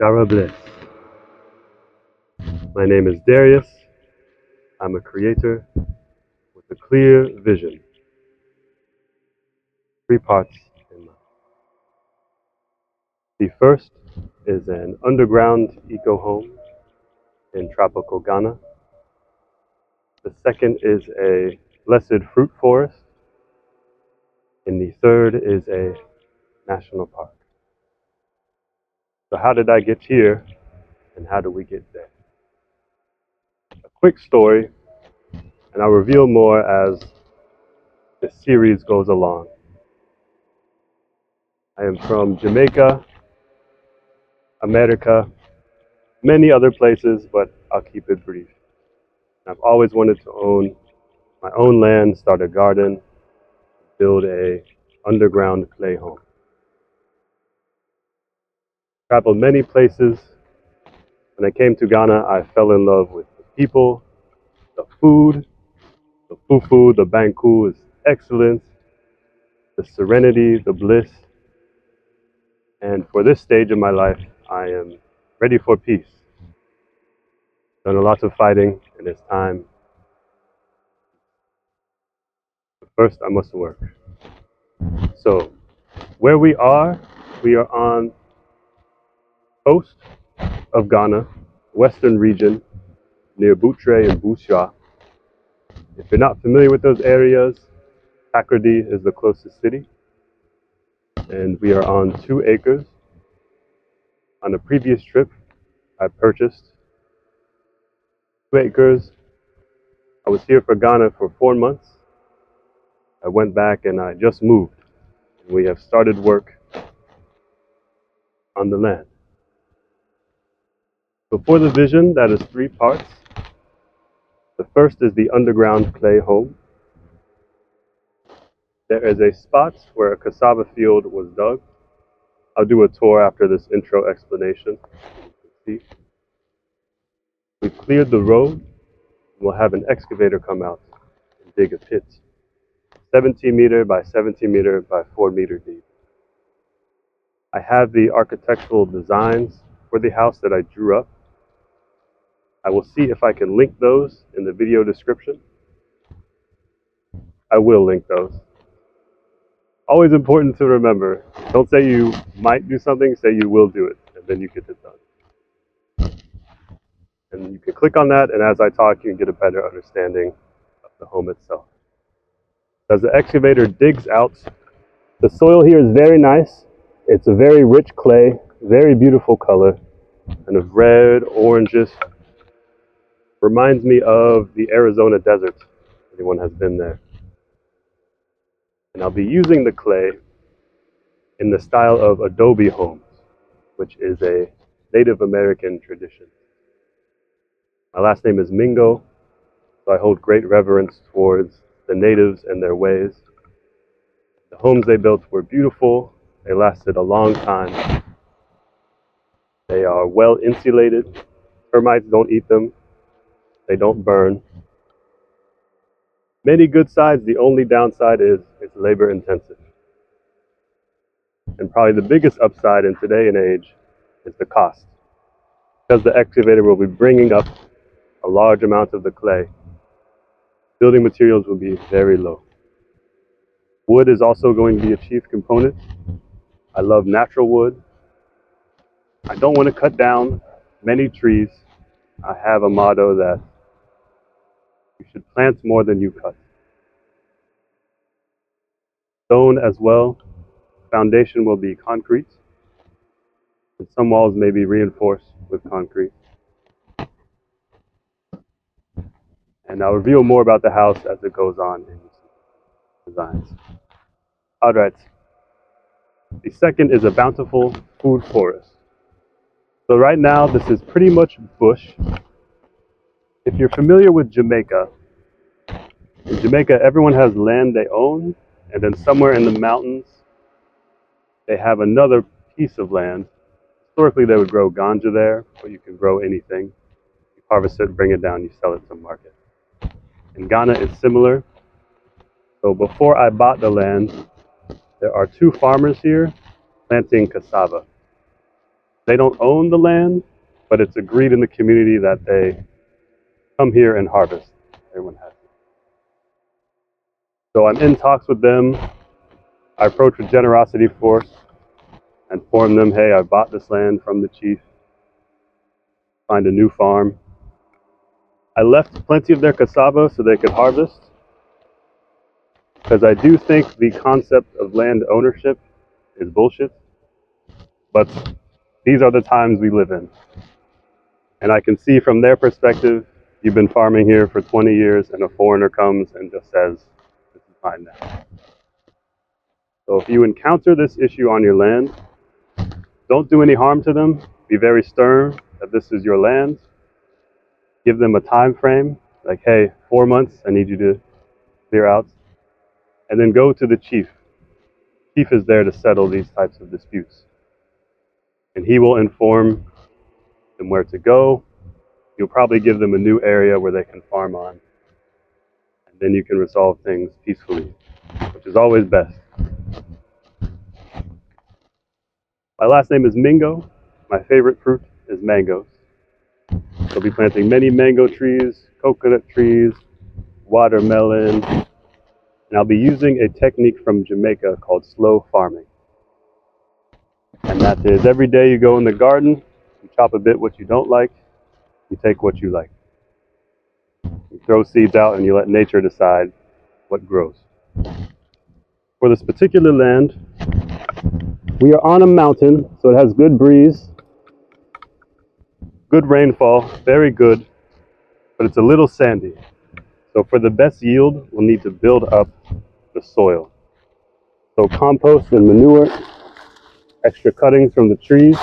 JARA Bliss. My name is Darius. I'm a creator with a clear vision. 3 parts in life. The first is an underground eco-home in tropical Ghana. The second is a blessed fruit forest. And the third is a national park. So how did I get here and how do we get there? A quick story, and I'll reveal more as the series goes along. I am from Jamaica, America, many other places, but I'll keep it brief. I've always wanted to own my own land, start a garden, build a underground clay home. Traveled many places. When I came to Ghana, I fell in love with the people, the food, the fufu, the banku is excellent, the serenity, the bliss. And for this stage of my life, I am ready for peace. Done a lot of fighting, and it's time. But first, I must work. So, where we are on the coast of Ghana, western region, near Butre and Busua. If you're not familiar with those areas, Takoradi is the closest city. And we are on 2 acres. On a previous trip, I purchased 2 acres. I was here for Ghana for 4 months. I went back and I just moved. We have started work on the land. So for the vision, that is 3 parts. The first is the underground clay home. There is a spot where a cassava field was dug. I'll do a tour after this intro explanation. See. We've cleared the road. We'll have an excavator come out and dig a pit. 17 meter by 17 meter by 4 meter deep. I have the architectural designs for the house that I drew up. I will see if I can link those in the video description. I will link those. Always important to remember, don't say you might do something, say you will do it, and then you get it done. And you can click on that, and as I talk, you can get a better understanding of the home itself. As the excavator digs out, the soil here is very nice. It's a very rich clay, very beautiful color, kind of red, orangish. Reminds me of the Arizona desert, if anyone has been there. And I'll be using the clay in the style of adobe homes, which is a Native American tradition. My last name is Mingo, so I hold great reverence towards the natives and their ways. The homes they built were beautiful. They lasted a long time. They are well insulated. Termites don't eat them. They don't burn. Many good sides. The only downside is it's labor intensive. And probably the biggest upside in today and age is the cost. Because the excavator will be bringing up a large amount of the clay, building materials will be very low. Wood is also going to be a chief component. I love natural wood. I don't want to cut down many trees. I have a motto that you should plant more than you cut. Stone as well. Foundation will be concrete. And some walls may be reinforced with concrete. And I'll reveal more about the house as it goes on in designs. All right. The second is a bountiful fruit forest. So right now, this is pretty much bush. If you're familiar with Jamaica, in Jamaica, everyone has land they own, and then somewhere in the mountains, they have another piece of land. Historically, they would grow ganja there, but you can grow anything. You harvest it, bring it down, you sell it to market. In Ghana, it's similar. So before I bought the land, there are 2 farmers here planting cassava. They don't own the land, but it's agreed in the community that they come here and harvest. Everyone has it. So I'm in talks with them. I approach with generosity force and inform them, hey, I bought this land from the chief, find a new farm. I left plenty of their cassava so they could harvest, because I do think the concept of land ownership is bullshit, but these are the times we live in. And I can see from their perspective, you've been farming here for 20 years and a foreigner comes and just says, this is mine now. So if you encounter this issue on your land, don't do any harm to them. Be very stern that this is your land. Give them a time frame, like, hey, 4 months, I need you to clear out. And then go to the chief. Chief is there to settle these types of disputes. And he will inform them where to go. You'll probably give them a new area where they can farm on. And then you can resolve things peacefully, which is always best. My last name is Mingo. My favorite fruit is mangoes. I'll be planting many mango trees, coconut trees, watermelon, and I'll be using a technique from Jamaica called slow farming. And that is, every day you go in the garden, you chop a bit what you don't like, you take what you like. You throw seeds out and you let nature decide what grows. For this particular land, we are on a mountain, so it has good breeze, good rainfall, very good, but it's a little sandy. So for the best yield, we'll need to build up the soil. So compost and manure, extra cuttings from the trees,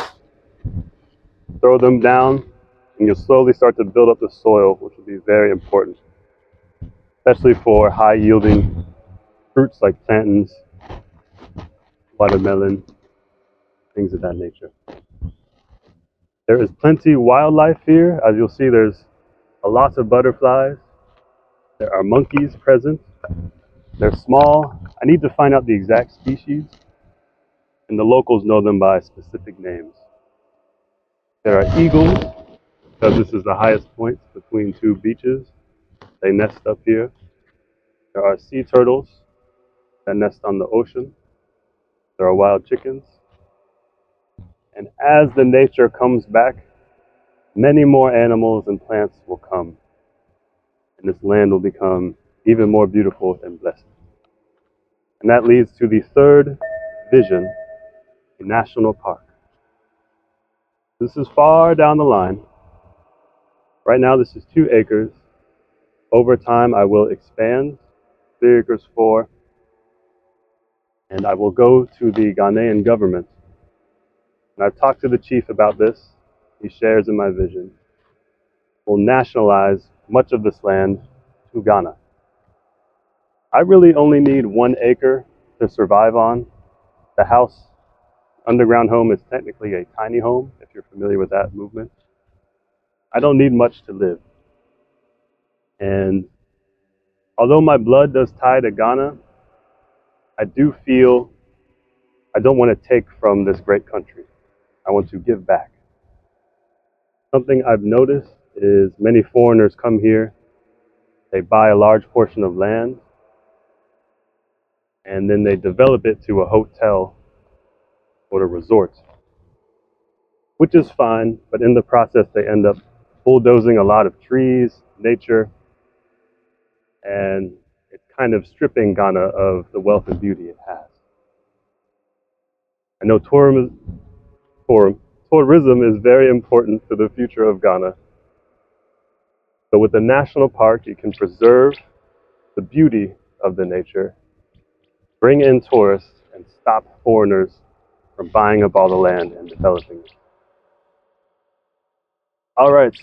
throw them down, and you'll slowly start to build up the soil, which will be very important, especially for high-yielding fruits like plantains, watermelon, things of that nature. There is plenty of wildlife here. As you'll see, there's a lot of butterflies. There are monkeys present. They're small. I need to find out the exact species, and the locals know them by specific names. There are eagles, because this is the highest point between two beaches. They nest up here. There are sea turtles that nest on the ocean. There are wild chickens. And as the nature comes back, many more animals and plants will come. And this land will become even more beautiful and blessed. And that leads to the third vision, a national park. This is far down the line. Right now this is 2 acres. Over time I will expand 3 acres 4, and I will go to the Ghanaian government. And I've talked to the chief about this. He shares in my vision. We'll nationalize much of this land to Ghana. I really only need 1 acre to survive on. The house, underground home, is technically a tiny home, if you're familiar with that movement. I don't need much to live. And although my blood does tie to Ghana, I do feel I don't want to take from this great country. I want to give back. Something I've noticed is many foreigners come here, they buy a large portion of land, and then they develop it to a hotel or a resort, which is fine, but in the process they end up bulldozing a lot of trees, nature, and it's kind of stripping Ghana of the wealth and beauty it has. I know tourism is very important to the future of Ghana. So with the national park, you can preserve the beauty of the nature, bring in tourists, and stop foreigners from buying up all the land and developing it. All right,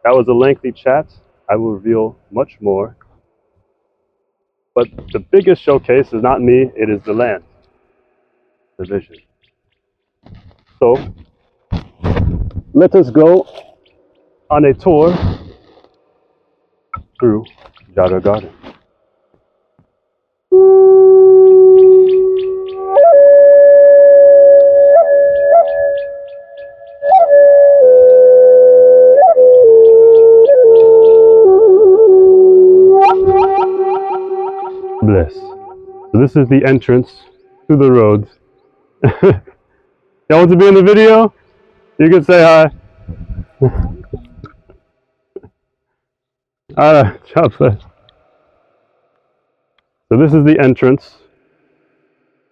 that was a lengthy chat. I will reveal much more. But the biggest showcase is not me, it is the land, the vision. So let us go on a tour through JARA Garden. Bliss. So this is the entrance to the roads. Y'all want to be in the video? You can say hi. Alright, God bless. So this is the entrance.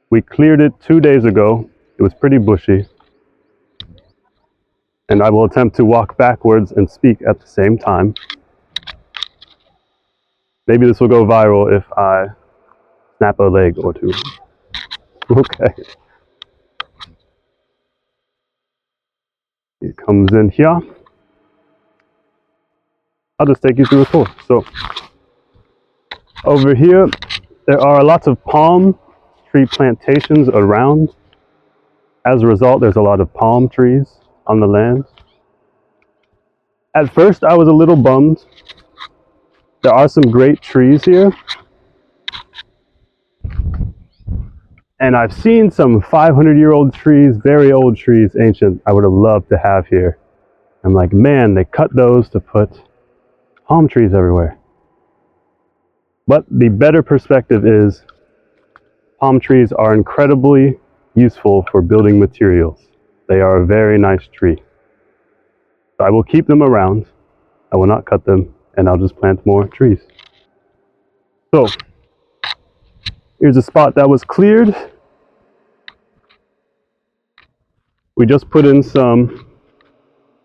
We cleared it 2 days ago. It was pretty bushy. And I will attempt to walk backwards and speak at the same time. Maybe this will go viral if I snap a leg or two. Okay. It comes in here. I'll just take you through the tour. So over here, there are lots of palm tree plantations around. As a result, there's a lot of palm trees on the land. At first, I was a little bummed. There are some great trees here. And I've seen some 500-year-old trees, very old trees, ancient, I would have loved to have here. I'm like, man, they cut those to put palm trees everywhere. But the better perspective is palm trees are incredibly useful for building materials. They are a very nice tree. So I will keep them around. I will not cut them, and I'll just plant more trees. So here's a spot that was cleared. We just put in some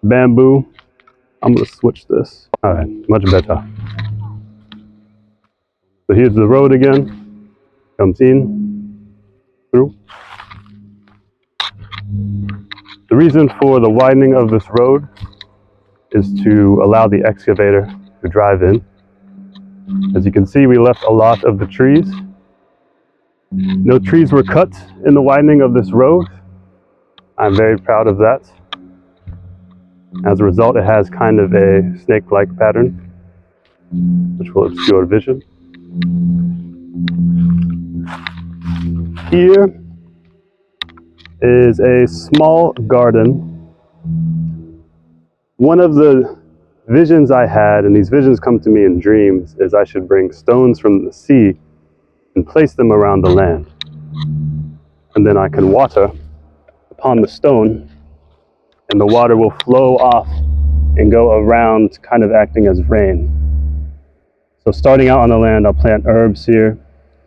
bamboo. I'm going to switch this. All right, much better. So here's the road again. Comes in, through. The reason for the widening of this road is to allow the excavator to drive in. As you can see, we left a lot of the trees. No trees were cut in the widening of this road. I'm very proud of that. As a result, it has kind of a snake-like pattern, which will obscure vision. Here is a small garden. One of the visions I had, and these visions come to me in dreams, is I should bring stones from the sea and place them around the land. And then I can water upon the stone, and the water will flow off and go around, kind of acting as rain. So starting out on the land, I'll plant herbs here.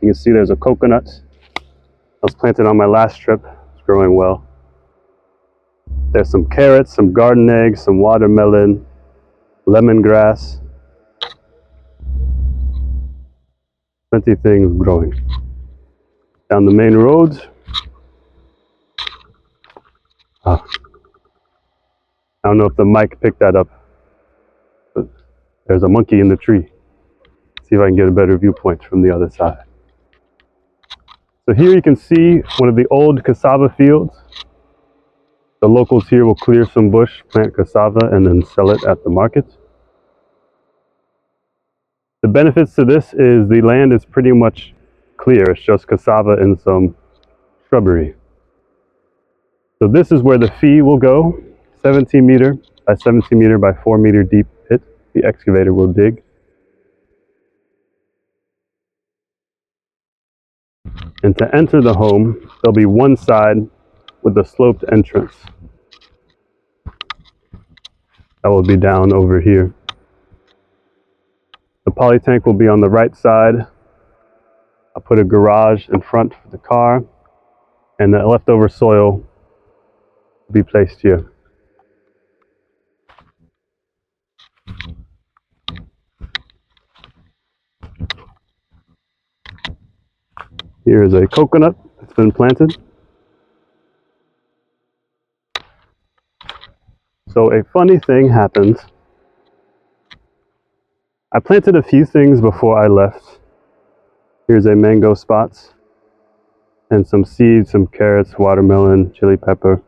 You can see there's a coconut. I was planted on my last trip. It's growing well. There's some carrots, some garden eggs, some watermelon, lemongrass. Plenty of things growing. Down the main road. I don't know if the mic picked that up, but there's a monkey in the tree. See if I can get a better viewpoint from the other side. So here you can see one of the old cassava fields. The locals here will clear some bush, plant cassava, and then sell it at the market. The benefits to this is the land is pretty much clear. It's just cassava and some shrubbery. So this is where the fee will go. 17 meter by 17 meter by 4 meter deep pit the excavator will dig. And to enter the home, there'll be one side with a sloped entrance. That will be down over here. The poly tank will be on the right side. I'll put a garage in front for the car, and the leftover soil will be placed here. Here is a coconut that's been planted. So a funny thing happened. I planted a few things before I left. Here's a mango spot and some seeds, some carrots, watermelon, chili pepper.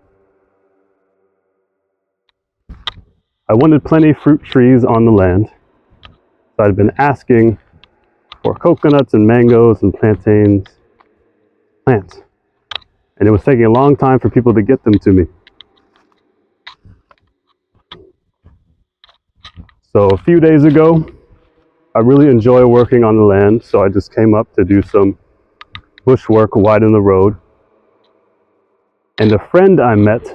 I wanted plenty of fruit trees on the land. So I'd been asking for coconuts and mangoes and plantains plants. And it was taking a long time for people to get them to me. So a few days ago, I really enjoy working on the land, so I just came up to do some bush work, widen the road. And a friend I met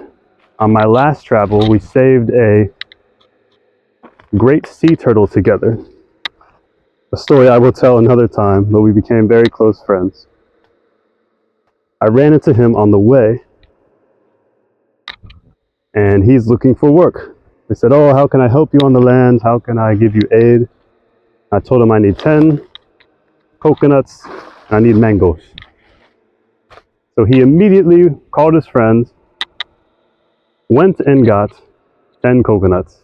on my last travel, we saved a great sea turtle together. A story I will tell another time, but we became very close friends. I ran into him on the way, and he's looking for work. He said, "Oh, how can I help you on the land? How can I give you aid?" I told him I need 10 coconuts, and I need mangoes. So he immediately called his friends, went and got 10 coconuts.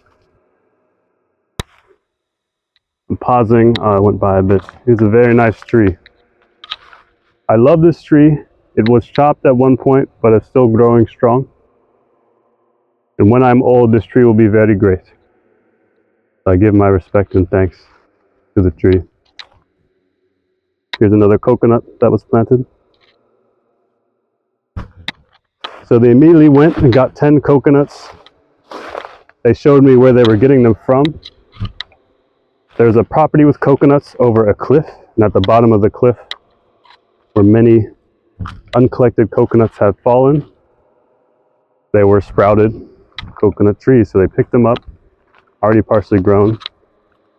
I'm pausing, I went by a bit. It's a very nice tree. I love this tree. It was chopped at one point, but it's still growing strong. And when I'm old, this tree will be very great. So I give my respect and thanks to the tree. Here's another coconut that was planted. So they immediately went and got 10 coconuts. They showed me where they were getting them from. There's a property with coconuts over a cliff, and at the bottom of the cliff, where many uncollected coconuts had fallen, they were sprouted coconut trees. So they picked them up, already partially grown.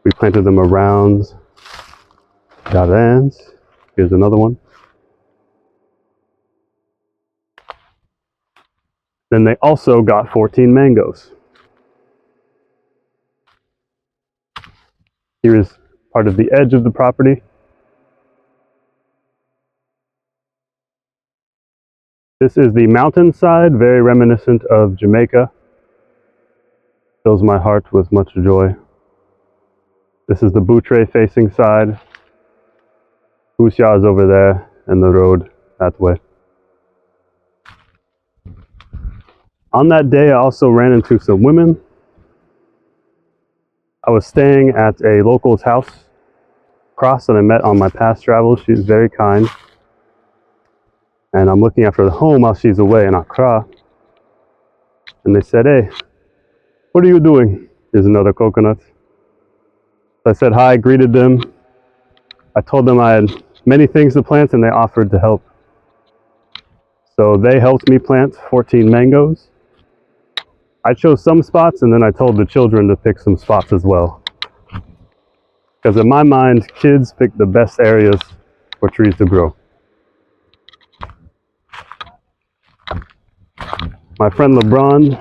We planted them around gardens. Here's another one. Then they also got 14 mangoes. Here is part of the edge of the property. This is the mountainside, very reminiscent of Jamaica. Fills my heart with much joy. This is the Boutre facing side. Husya is over there, and the road that way. On that day, I also ran into some women. I was staying at a local's house, Cross, that I met on my past travels. She's very kind. And I'm looking after the home while she's away in Accra. And they said, "Hey, what are you doing?" Here's another coconut. So I said hi, greeted them. I told them I had many things to plant, and they offered to help. So they helped me plant 14 mangoes. I chose some spots, and then I told the children to pick some spots as well. Because in my mind, kids pick the best areas for trees to grow. My friend LeBron,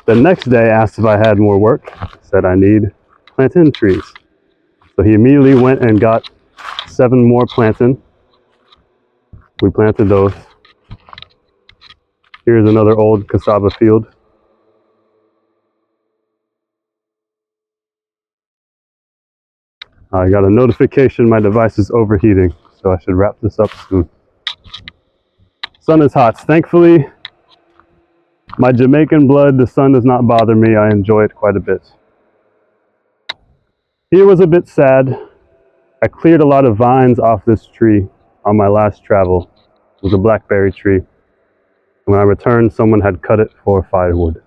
the next day, asked if I had more work. Said I need plantain trees. So he immediately went and got 7 more plantain. We planted those. Here's another old cassava field. I got a notification my device is overheating, so I should wrap this up soon. Sun is hot. Thankfully, my Jamaican blood, the sun does not bother me. I enjoy it quite a bit. Here was a bit sad. I cleared a lot of vines off this tree on my last travel. It was a blackberry tree. When I returned, someone had cut it for firewood.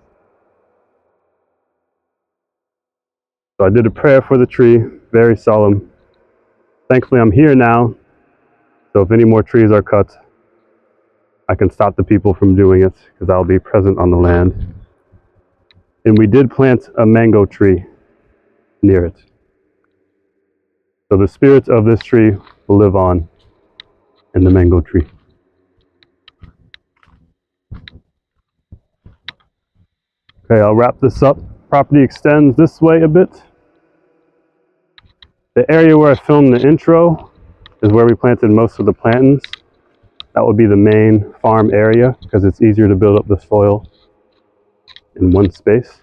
So I did a prayer for the tree, very solemn. Thankfully, I'm here now, so if any more trees are cut, I can stop the people from doing it, because I'll be present on the land. And we did plant a mango tree near it. So the spirit of this tree will live on in the mango tree. Okay, I'll wrap this up. Property extends this way a bit. The area where I filmed the intro is where we planted most of the plantains. That would be the main farm area, because it's easier to build up the soil in one space.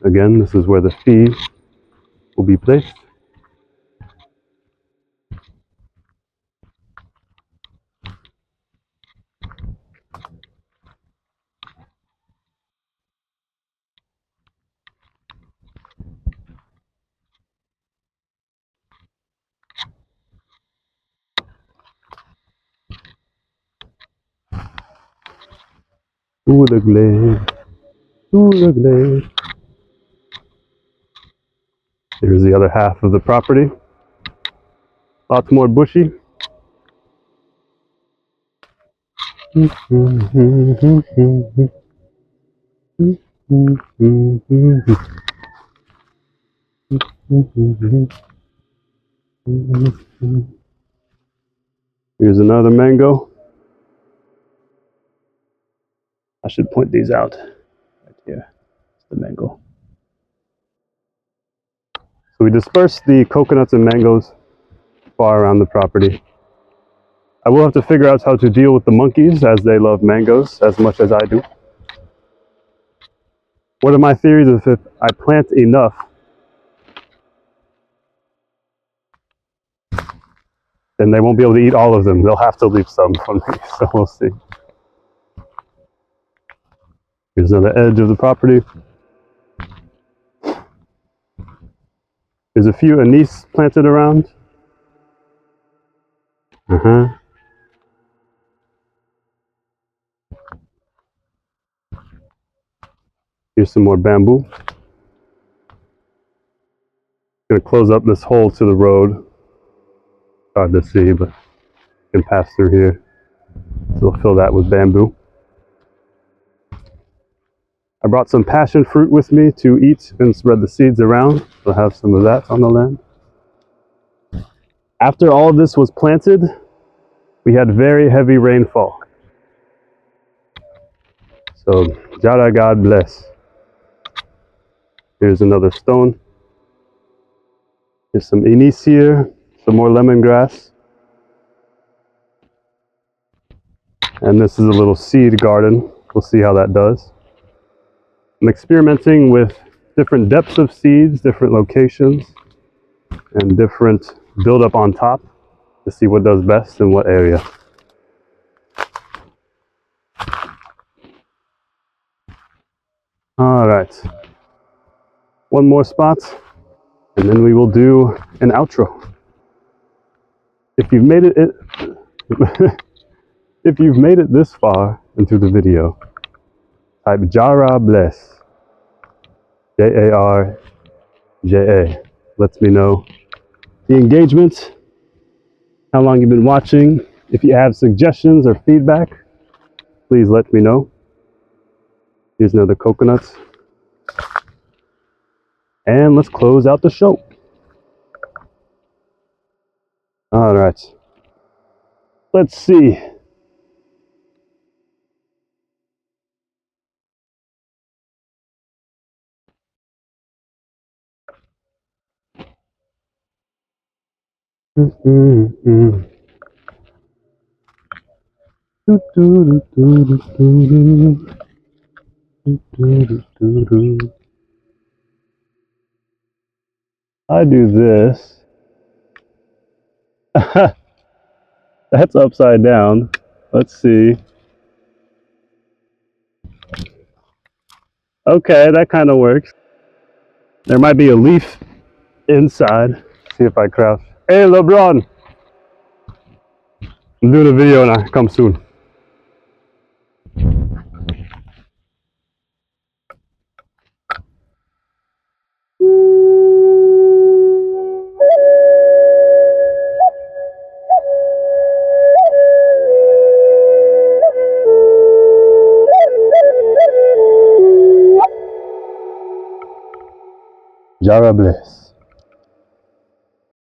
Again, this is where the fee will be placed. Ooh, the glade. Ooh, the glade. Here's the other half of the property. Lots more bushy. Here's another mango. I should point these out. Right here. It's the mango. So we dispersed the coconuts and mangoes far around the property. I will have to figure out how to deal with the monkeys, as they love mangoes as much as I do. One of my theories is if I plant enough, then they won't be able to eat all of them. They'll have to leave some for me, so we'll see. Here's another edge of the property. There's a few anise planted around. Here's some more bamboo. Gonna close up this hole to the road. Hard to see, but you can pass through here. So we'll fill that with bamboo. I brought some passion fruit with me to eat and spread the seeds around. We'll have some of that on the land. After all of this was planted, we had very heavy rainfall. So, JARA, God bless. Here's another stone. There's some anise here, some more lemongrass. And this is a little seed garden. We'll see how that does. I'm experimenting with different depths of seeds, different locations, and different buildup on top to see what does best in what area. All right. One more spot, and then we will do an outro. If you've made it, if you've made it this far into the video, type JARA bless. JARJA. Lets me know the engagement, how long you've been watching. If you have suggestions or feedback, please let me know. Here's another coconuts. And let's close out the show. All right. Let's see. I do this. That's upside down. Let's see. Okay, that kind of works. There might be a leaf inside. See if I craft. Hey, LeBron! I'm doing a video and I come soon. JARA bless.